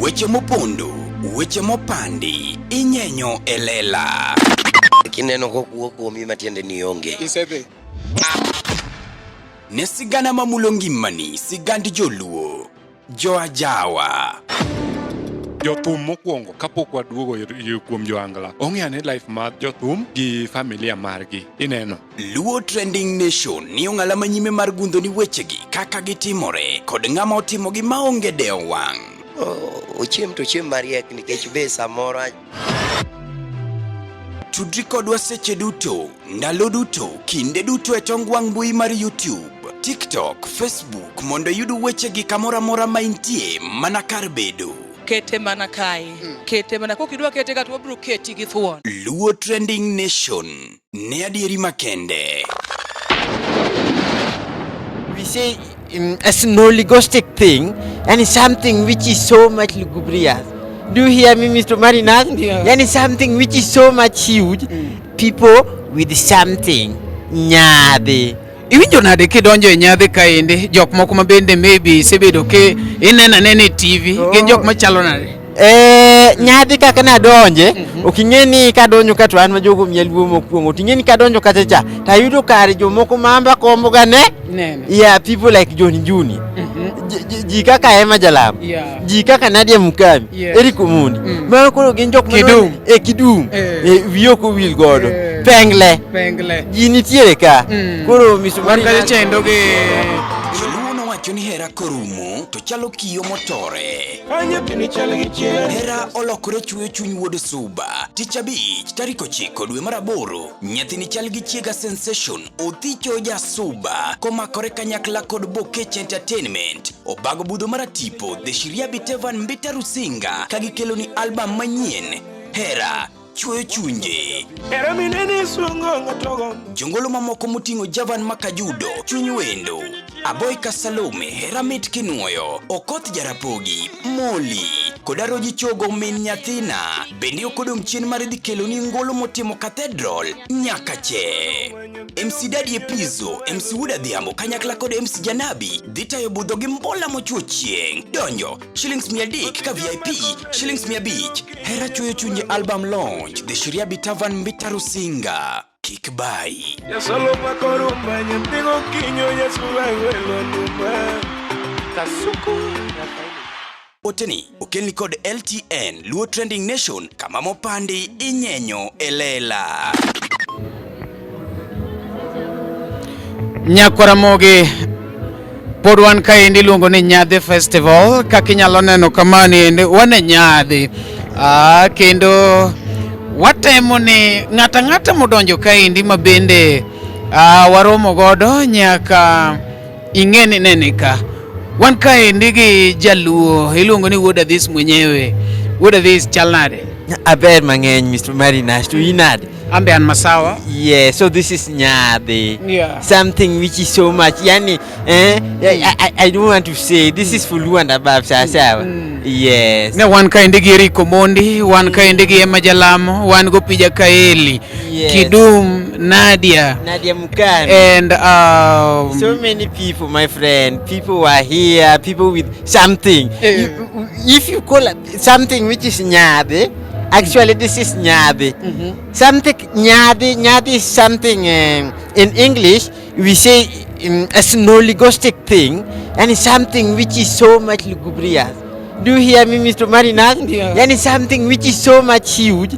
Weche mopondo, weche mopandi, inyenyo elela. Kineno kokuo kuomi matiende ni onge. Isebe. Ne sigana mamulo ngimani, sigand joluo, joajawa. Jothum mokwongo kapok waduogo kuom joangla. Ong'eane life mar jothum gi familia margi. Ineno. Luo Trending Nation ni ong'ala manyime mar gundo ni wechegi kaka gitimore kod ng'ama otimogi maonge deo wang'. Ochiem to chiem mariek nikech be samoro. Tudri kodwa seche duto, ndalo duto, kinde duto e tong wang' mbui mar YouTube, TikTok, Facebook mondo yud wechegi kamora mora ma intie mana kar bedo. Kete mana kae. Kete mana kokidwa kete ka to bro keti gi thuon. Luo Trending Nation ne adieri makende. We say it's an oligostic thing and it's something which is so much lugubrious. Do you hear me, Mr. Marinas? Yeah. And it's something which is so much huge. People with something. Nyade. Iwinjo nade kidonjo e nyadhi kaende jok moko mabende maybe sebedo ke inena nene TV gin jok machalo nade. Nyadhi kaka nadonje oking'eni kadonjo ka to an ma jogo mieluo mokwongo ting'eni kadonjo kata cha tayudo kare jomoko mamba kombo gane yeah, people like John Juni ji kaka Emma Jalam ji kaka Nadia Mukami Eric Omondi ma koro gin jok Kidum Vioko Will godo Pengle ji nitiere ka koro Mr. Marina chendo ge Joluo nowacho ni hera korumo to chalo kiyo motore. Hera olokore chuyo chuny wuod Suba. Tich Abich tarik 9 dwe mar 8 nyathini chal gi chiega Sensation Othicho ja Suba komakore kanyakla kod Bokech Entertainment obago budho mar tipo The Shiria Bitevan Mbita Rusinga kagikelo ni album manyien Hera chuyo chunje. Jongolo mamoko moting'o Javan Makajudo chuny wendo Aboy Kasalome Hera mit kinuoyo Okoth Jarapogi Moli Kodaroji Chogo min nyathina bende okodong' chien mar dhi kelo ni ngolo motimo Cathedral Nyakache. MC Daddy Epizo MC Wuda Dhiambo kanyakla kod MC Janabi dhi tayo budho gi mbola mochuo chieng' donjo shillings 100 ka VIP shillings 500 Hera chuyo chunye album launch The Shiria Bitavan Mbita Rusinga Kikbai Yasolo makorumba nyampigo kinyo Yesu wewelo numa Kasuku Oteni okelni kod LTN Luo Trending Nation kama mopandi inyenyo elela. Nyakwaramoge pod wan kaendi luongo ni Nyadhi Festival kaka inyalo neno kamani ende wane nyadhi kendo watemo ni ng'ata modonjo kaendi mabende waromo godo nyaka ing'eni nene ka wan kaendi gi jaluo iluongo ni Wuod Athis mwenyewe. Wuod Athis chal nade? Aber mang'eny Mr. Marinas to inade? Ambe an masawa. Yeah, so this is Nyade. Yeah. Something which is so much. Yani, I don't want to say this is for Luo and above. Yes. Ne wan kaendi gi Eric Omondi, wan kaendi gi Emma Jalamo, wan go Pija Kaeli, Yes. Kidum, Nadia Mukami. and so many people, my friend. People who are here. People with something. If you call it something which is Nyade, actually this is Nyade. Something Nyade is something in English we say it's an oligostic thing and it's something which is so much lugubrious. Do you hear me, Mr. Marinas? Yeah. And it's something which is so much huge.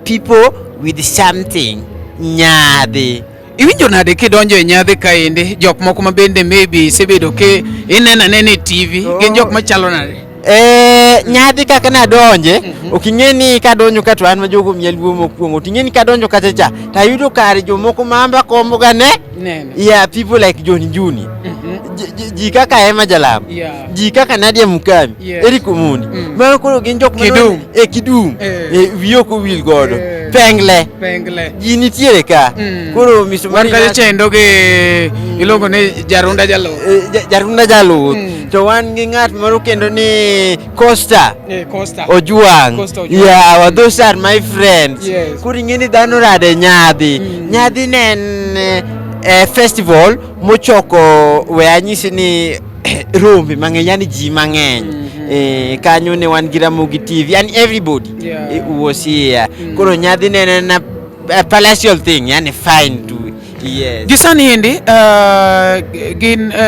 People with something Nyade. Iwinjo nade kidonjo e nyadhi kaendi jok moko mabende maybe sebedo ke inena nene TV gin jok machalo nade? Nyadhi kaka nadonje oking'eni kadonjo ka to an ma jogo mieluo mokwongo ting'eni kadonjo kata cha tayudo kare jomoko mamba kombo gane yeah, people like John Juni ji kaka Emma Jalam ji kaka Nadia Mukami Eric Omondi ma koro gin jok Kidum Vioko Will godo Pengle ji nitiere ka koro Mr. Marinas chendo ge ilongo ni Jarunda Jalo to wan gi ng'at moro kendo ni Costa Ojuang. Yeah, those are my friends. Yes. Kuri ng'eni dhano rade nyadhi. Nyadhi nen festival mochoko we anyisi ni rombe mang'eny, yani ji mang'eny. Kanyo ne wan gi Ramogi TV, and everybody was here. Koro nyadhi ne a palatial thing, yani fine too. Yes. Gisani hindi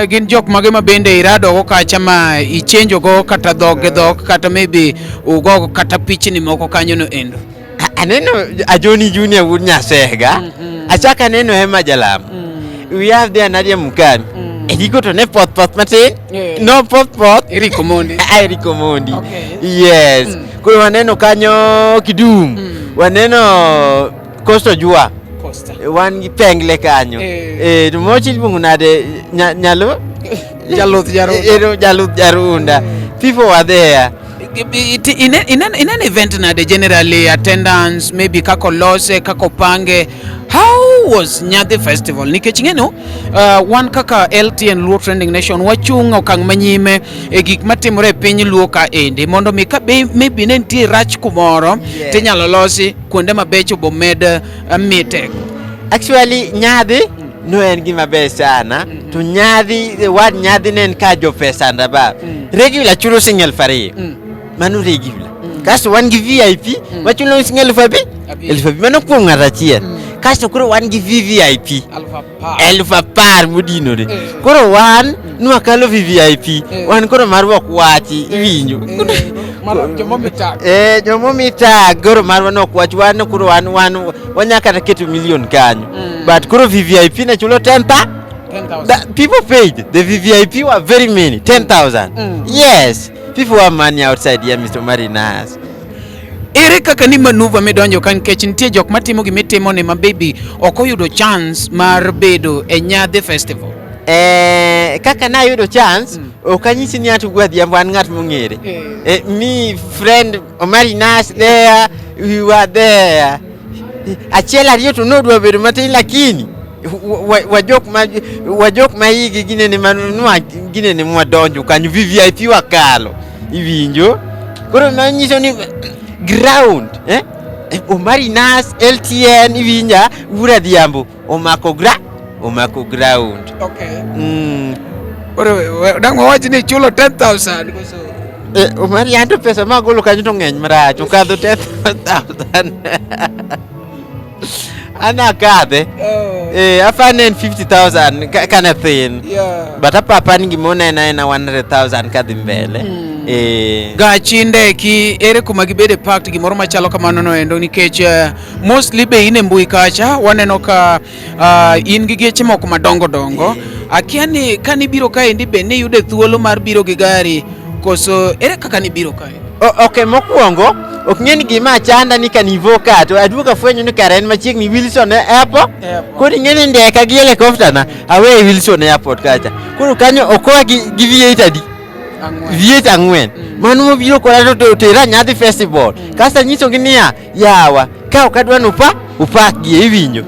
gin jok mage ma bende irado go kacha ma ichenjo go kata dhok kata maybe ugo kata pichni moko kanyo no endo. Aneno Ajoni Junior Wood Nyasega. Achaka neno Hema Jalamo. We have there Nadia Mukami. Ediko to ne pot matin. No pot. Eriko Mondi. Eriko Mondi. Okay. Yes. Kuro waneno kanyo Kidum. Waneno Costa Jua. Wan gi pengle kanyo. Tumochi bungu nade nyalo Jaluth Jarunda. People were there. In an event na the generally attendance maybe kako lose kako pange, how was Nyadhi Festival? Nikech ngeno wan kaka LTN Luo Trending Nation wachung okang manyime e gik matimore piny Luo ka ende mondo mi ka maybe ne nitie rach kumoro tinyalo losi kuonde mabecho bomed mite. Actually Nyadhi no en gima ber sana to Nyadhi wad Nyadhi nen ka jo pesa ndaba regular chulo single fare manu regular kasto wan gi VIP machulo single fabi elfabi mano ko ngata chien kasto kuro wan gi VIP elfa par mudino de kuro wan no akalo VIP wan kuro marwa kwachi winjo jomo mita goro marwa no kwachi wan kuro wan wanyaka ta keto million kanyo but kuro VIP na chulo 10,000 people paid. The VIP were very many, 10,000. Yes, people were money outside here, Mr. Marinas. Ere kaka ni manuva medonjo kan kech nitie jok matimo gimitimo ne mabebi okoyudo chance mar bedo e Nyadhi Festival. Kaka na yudo chance okanyisi ni atu gwa dhiambo an ngat mongere. Me friend Marinas there, we were there. Achiel ariyo to nodwa bedo matin lakini wajok ma higi gine ni manunua gine ni mwadonjo kanyu VIP wakalo ivinjo koro nanyiso ni ground Marinas LTN ivinja ura dhiambo omako ground. Okay. Koro dango wachi ni chulo 10,000 koso Omari anto pesa magolo kanyo to ngeny marach okadho 10,000 ana kadhe afanen 50,000 kind of thing but apa ni gimona na 100,000 kadhi mbele gachinde ki ere kuma gibede packed gimoro machalo kamano no endo nikech mostly be ine mbui kacha waneno ka in gi geche moko madongo akia ni kani biro kae ndi be ne yude thuolo mar biro gi gari koso ere kaka ni biro kae. Okay, mokwongo ok ng'eni gima chanda ni kanivo ka to aduoka fwenyo ni karen machiegni Wilson Airport kodi ng'eni ndeka gi helicopter na awe Wilson Airport kacha koro kanyo okoa gi V8 adi V8 ang'wen mano mobiro kola to tera Nyadhi Festival kasta nyiso gi niya yawa ka okadwa no upak gi iwinjo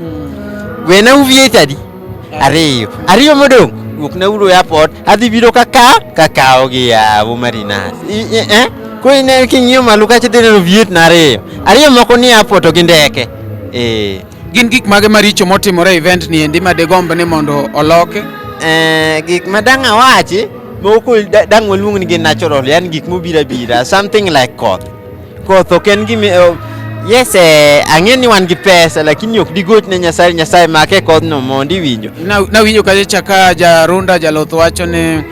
wena V8 adi ariyo modong wuok na uro airport adhi biro kakao gi yawo Marinas ko ine kingiyo maluka chedeno viet na ariyo moko ni airport to gi ndeke gin gik mage maricho motimore event ni endi ma de gombe ne mondo oloke gik madanga wachi moko dang waluong ni gin natural yani gik mobira something like koth oken gimi yes ang'eni wan gi pesa lakini ok digot ne Nyasaye make koth no mondi winjo na winjo kaje chaka Jarunda Jaluth wacho ne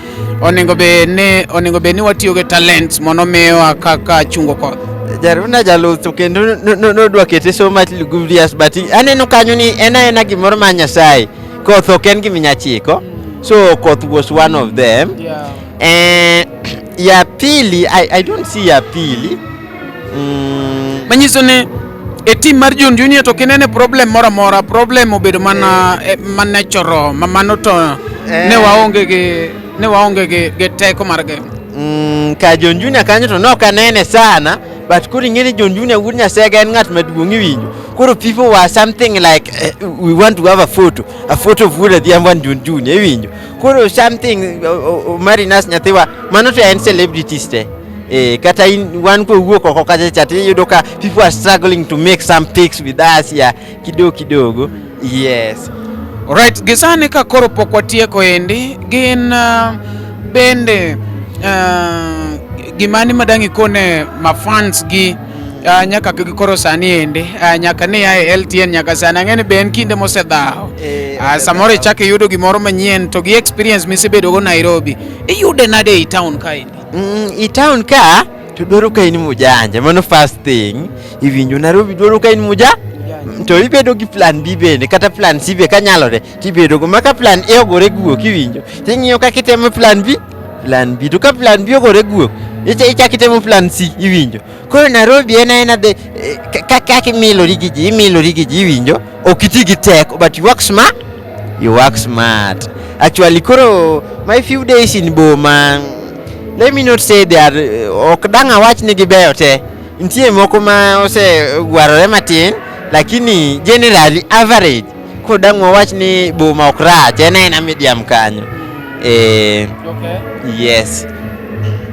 onego be ni watiyo ge talents mono mewa kaka chungo koth. Jarunda Jaluth kendo no dwa kete so much lugubrious but aneno kanyo ni ena gimoro ma Nyasaye koth oken gimi nyachiko so koth was one of them. Ya pili I don't see ya pili manyiso ne e team mar John Junior to kinene problem mora problem obedo mana choro mamano to ne waonge ge teko marge ka John Junior kanyo to no kanene sana but kuri ngeni John Junior Wood Nyasega en ngat maduong' winjo kuro people were something like we want to have a photo of Wood Adhiambo and John Junior winjo kuro something Marinas nyathiwa mano to en celebrities te kata in wan ko wuok oko kacha chati yudo ka people are struggling to make some pics with us ya kidogo yes. Alright, gisani ka koro pok watieko endi gin bende gimani madang' ikone mafans gi nyaka koro sani ende nyaka ni ae LTN nyaka sani ang'eni be en kinde mosedhawo samoro ichak iyudo gimoro manyien to gi experience misebedogo Nairobi iyude nade ei town kaendi? I town ka to dwaro ka in mujanja, mano first thing. Iwinjo Nairobi dwaro ka in mujanja to ibedo gi plan B bende kata plan C be kanyalore tibedo go, maka plan A ogore guok iwinjo ting'iyo kaka itemo plan B to ka plan B ogore guok ichak itemo plan C iwinjo. Koro Nairobi en de kaka imilori gi ji iwinjo, ok iti gi tek but you work smart actually. Koro my few days in Boma, let me not say they are ok dang' awach ni gibeyo te, nitie moko ma osegwarore matin lakini generally average ko dang' wawach ni Boma ok rach, en medium kanyo. Okay. Yes.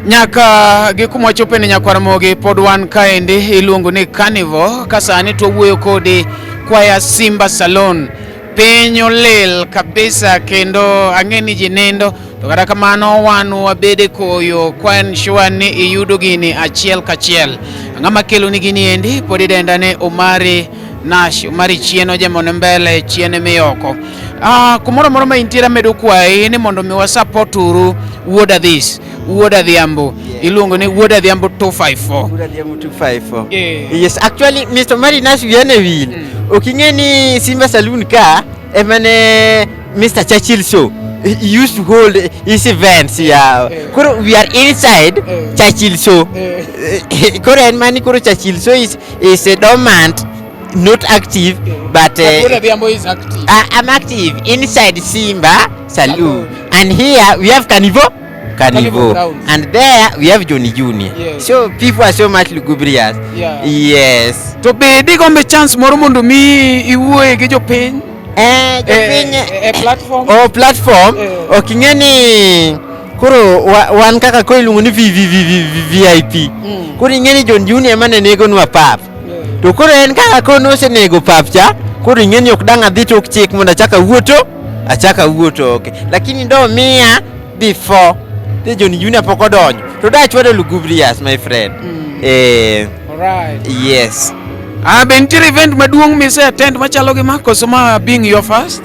Nyaka gi kuma wachope ni nyakwar mogi pod wan kaendi iluongo ni Carnival, ka sani twawuoyo kodi kwaya Simba Salon. Piny olil kabisa kendo ang'eni ji nindo, to kata kamano wan wabede koyo kwan sure ni iyudo gini achiel kachiel. Ng'ama kelo ni gini endi pod idenda ne Omari Nash, Omari Chieno jamone mbele Chiene miyoko. Kumoro moro ma intiere medo kwayi ni mondo mi wa support uru Wuoda This, Wuoda Dhiambo. Iluongo ni Wuoda Dhiambo 254. Wuoda Dhiambo 254. Yes, actually Mr. Omari Nash wiene wil. Oking'e ni Simba Saloon ka emane Mr. Churchill show. He used to hold his events Koro we are inside Churchill show. Koro en mani koro Churchill show is a dormant, not active, but is active. I'm active inside Simba Saloon. And here we have Carnival, and there we have Johnny Junior. Yes. So people are so much lugubrious. Yeah. Yes. To be digombe chance moro mondo mi iwuoye gi jopiny. Platform. Platform. Oking'e ni koro wan kaka ko iluongo ni VIP. Koro ing'e ni John Junior ema ne negonwa pap. To koro en kaka kono osenego pap cha, koro ing'e ni ok dang' adhi tok chik mondo achaka wuoto okay. Lakini ndo miya before the John Junior pok odonjo to dachwado lugubrious my friend. Alright. Yes. Bentiere event maduong' mise attend machalo gi Marcos ma being your first?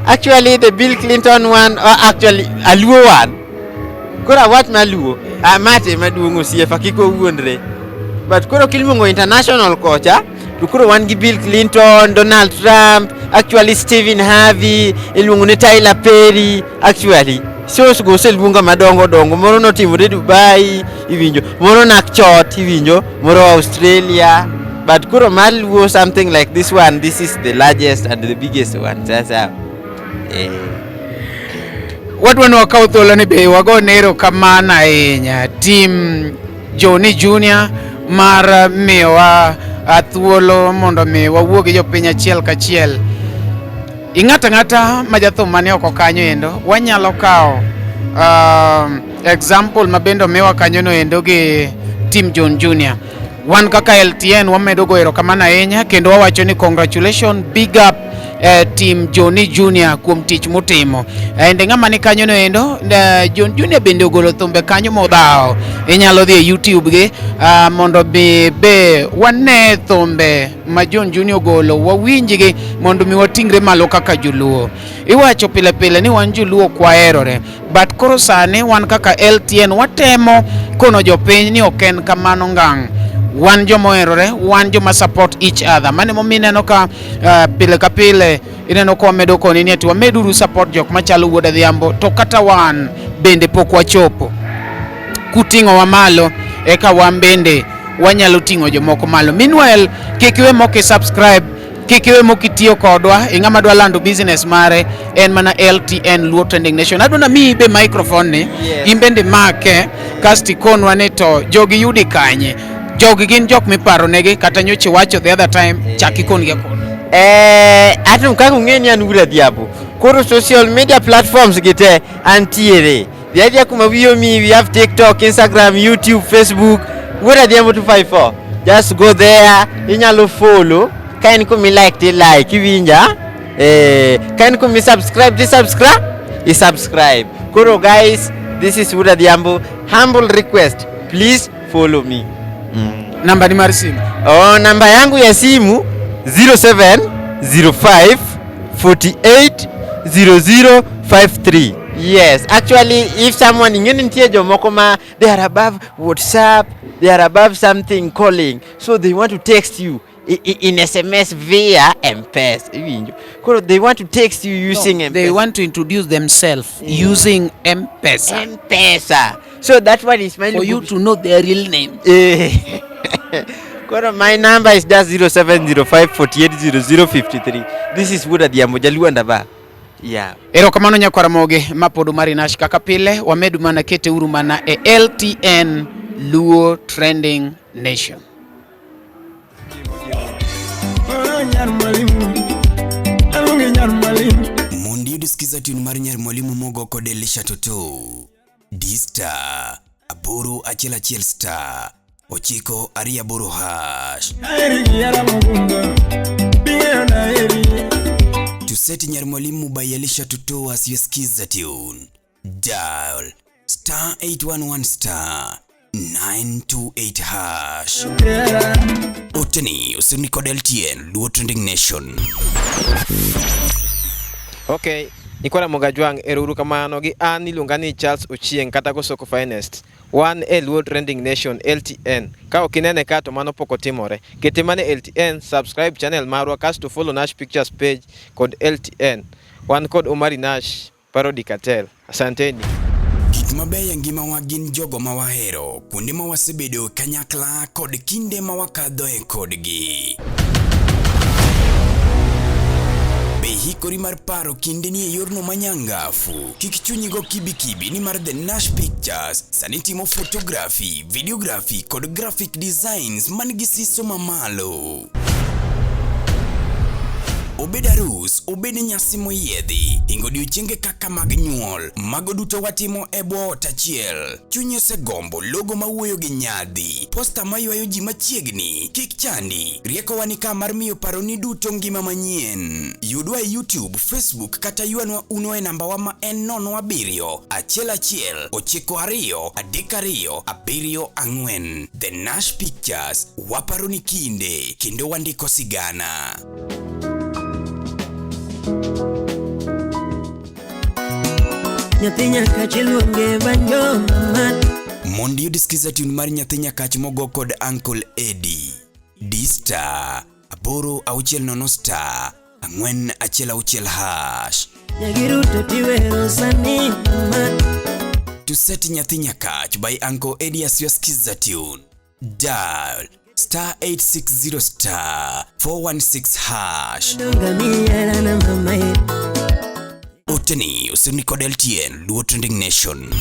Actually the Bill Clinton one, actually Aluo one. Koro awach ma Aluo mate maduong' osiefa kiko wuondre. But koro kiluongo international kocha to koro wan gi Bill Clinton, Donald Trump, actually Stephen Harvey, iluongo ni Tyler Perry, actually shows go seluonga madongo moro notimore Dubai iwinjo, moro Nakchot iwinjo, moro Australia. But koro Maluo something like this one, this is the largest and the biggest one. Sasa wadwani wakaw thuolo ni be wago nero kamana ahinya team Johnny Junior mar miyowa thuolo mondo mi wawuo gi jopiny achiel kachiel. Ng'ata ma jathum mane oko kanyo endo wanyalo kawo example mabendo miwa kanyo no endo gi team John Junior. Wan kaka LTN wamedo go erokamano ahinya kendo wawacho ni congratulations, big up team Johnny Junior kuom tich motimo. Ende ng'ama ni kanyo no endo John Junior bende ogolo thumbe kanyo modhawo. Inyalo dhi e YouTube gi mondo be wane thumbe ma John Junior ogolo wawinjgi mondo mi watingre malo kaka joluo. Iwacho pile pile ni wan joluo kwaherore, but koro sani wan kaka LTN watemo kono jopiny ni oken kamano ngang'. Wan jomoherore, wan joma support each other. Mane mo mineno ka pile ka pile ineno ko wamedo koni ni ati wameduru support jok machalo Wuoda Dhiambo, to kata wan bende pok wachopo kuting'o wa malo eka wan bende wanyalo ting'o jomoko malo. Meanwhile, kik iwe moki subscribe, kik iwe moki tiyo kodwa, ing'ama dwa lando business mare en mana LTN Luo Trending Nation. Aduna mi be microphone ni, imbende make kasti konwa ni to jogi yudi kanye. Jogi gin jok miparo negi kata nyoche wacho the other time chaki kon gi kon. Atum kaka ung'eni an Wuoda Dhiambo. Koro social media platforms gite antiere. The idea kuma we have TikTok, Instagram, YouTube, Facebook, Wuoda Dhiambo 254. Just go there, inyalo follow. Kain kumi like ti like iwinja. Kain kumi subscribe ti subscribe. is subscribe. Koro guys, this is Wuda Dhiambo. Humble request, please follow me. Namba ni mar simu. Namba yangu ya simu 0705 48 0053. Yes, actually if someone ingeni ntie jomoko ma they are above WhatsApp, they are above something calling, so they want to text you in SMS via M-Pesa. They want to text you using M-Pesa. They want to introduce themselves using M-Pesa. M-Pesa. So that one is my for you to know their real name. My number is just 0705 48 0053. This is Wuda Dhiambo, Jaluo ndaba. Yeah. Erokamano Nyakwaramoge mapodo mari nash kaka pile wamedu mana kete uru mana LTN Luo Trending Nation. Mondi udisikiza tune mar nyar mwalimu mogo kod Elisha Toto. D-Star, aboro achiel achiel star, ochiko ariyo aboro hash. To set nyar mwalimu by Elisha Toto as you skiza tune. Dial star 811 star 928 hash. Oteni usuni kod LTN Luo Trending Nation. Okay, Nikwara Mogajwang eruru kamano gi an iluonga ni Charles Ochieng kata Kosoko Finest. One Luo Trending Nation LTN. Ka okinene ka to mano poko timore. Kete mane LTN subscribe channel marwa kasto follow Nash Pictures page kod LTN. One code Omari Nash Parody Cartel. Asanteni. Gik mabeyo ngima wa gin jogo ma wahero, kuonde ma wasebedo kanyakla kod kinde ma wakadhoe kodgi. Hikori mar paro kinde ni yorno manyangafu. Kik chunyigo kibi ni mar The Nash Pictures sani timo photography, videography kod graphic designs manigi siso mamalo. Obed arus, obed nyasi moyiedhi, hingo odiochienge kaka mag nyuol, mago duto watimo e bwo ot achiel. Chunyi osegombo logo mawuoyo gi nyadhi, posta maywayo ji machiegni, kik chandi, rieko wa ni ka mar miyo paroni duto ngima manyien. Yudwa e YouTube, Facebook kata yuanwa uno e namba wa ma en 07 11 92 32 74. The Nash Pictures, waparoni kinde, kendo wandiko sigana. Nyathi Nyakach iluonge banjo mama. Mondi udisikiza tune mar Nyathi Nyakach mogo kod Uncle Eddie. D-Star, aboro auchiel nono star, 416 hash. Nyagiruto tiwero sani mama. To set Nyathi Nyakach by Uncle Eddie as your skiza tune. Dial star 860 star 416 hash. Donga miyera na mama. Oteni usuni kod LTN Luo Trending Nation.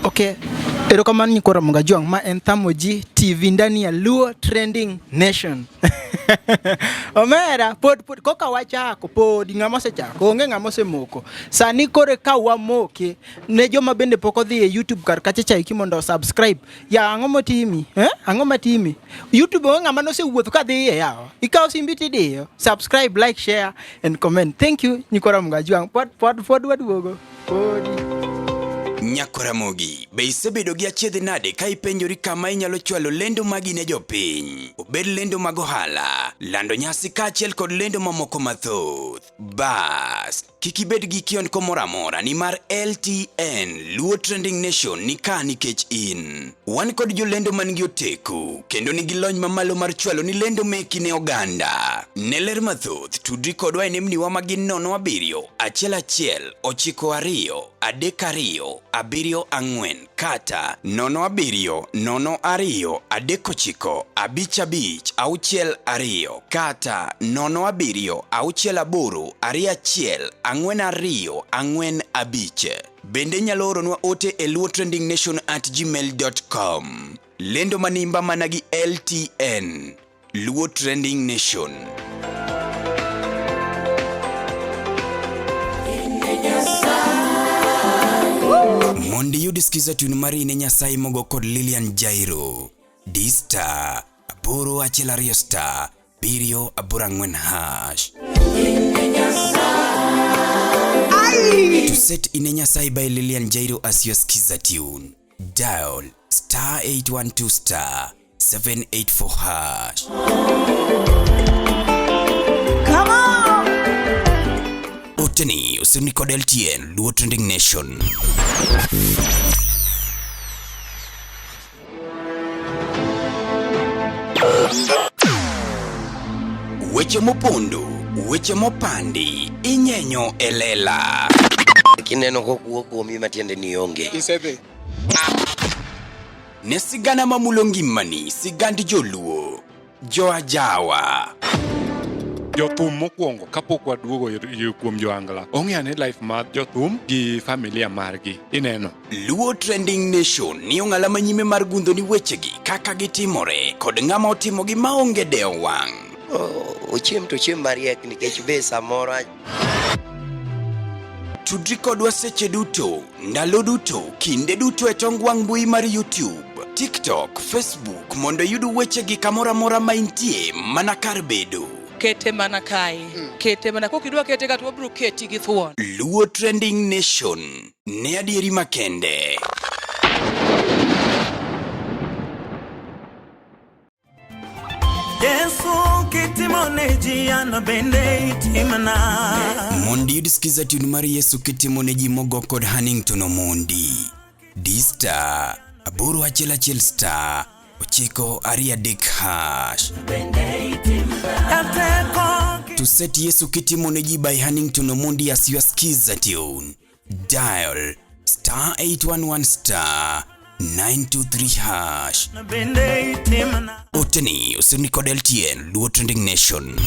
Okay, erokamano Nyikwara Mogajwang ma en Thamoji TV ndani ya Luo Trending Nation. Omera pod koka wachako pod ng'ama osechako onge ng'ama osemoko. Sani kore ka wamoke ne joma bende pok odhi e YouTube kar kacha chaiki mondo subscribe. Ya ang'o motimi? Ang'o matimi? YouTube onge ng'ama nosewuotho ka dhi e yawa. Ikaw simbi tidiyo. Subscribe, like, share and comment. Thank you Nyikwara Mogajwang. Pod waduogo. Podi. Nyakwaramogi, be isebedo gi achiedhe nade ka ipenjori kama inyalo chwalo lendo magi ne jopiny? Obed lendo mag ohala, lando nyasi kaachiel kod lendo mamoko mathoth. Bas, kik ibed gi kiondko moro amora ni mar LTN Luo Trending Nation ni ka nikech in. Wan kod jolendo man gi oteku kendo nigi lony mamalo mar chwalo ni lendo meki ne oganda. Ne ler mathoth tudri kodwa e nembniwa magin 07 11 92 32 74 kata 07 02 39 55 62 kata 07 68 21 42 45. Bende nyalo oronwa ote e luotrendingnation@gmail.com. Lendo manimba managi LTN Luo Trending Nation. Mondi yudisikiza tune mari ne Nyasaye mogo kod Lilian Jairo. D-Star, aboro achiel ariyo star 7 aboro 4 hash. Set ine Nyasaye by Lilian Jairo as your skiza tune. Dial *812 784 hash. Come on. Oteni usinikode LTN Luo Trending Nation. Weche mopondo, weche mopandi, inyenyo elela. Kineno kokuok kuomi matiende ni onge. Isebe. Ne sigana mamulongi mani, sigandi joluo, joajawa. Jothum mokwongo kapok waduogo kuom joangla. Ong'e life mar jothum gi familia margi. Ineno. Luo Trending Nation ni ong'ala manyime mar gundo ni wechegi kaka gitimore kod ng'ama otimogi maonge deo wang'. Ochiem to chiem mariek nikech be samoro Tudri kodwa seche duto, ndalo duto, kinde duto e tong wang' mbui mar YouTube, TikTok, Facebook mondo yudu wechegi kamora mora ma intie mana kar bedo. Kete mana kae. Kete mana kokidwa kete ka to wabro keti gi thuon. Luo Trending Nation ne adieri makende. Yesu kitimone ji anabende itimana. Mondi udisikiza tune mar Yesu kitimone ji mogo kod Hannington Omondi. D-Star, aboro achiel star, 923 hash. To set Yesu kitimone ji by Hannington Omondi as your skiza tune. Dial *811 star 923 hash. Oteni usinikode LTN Luo Trending Nation.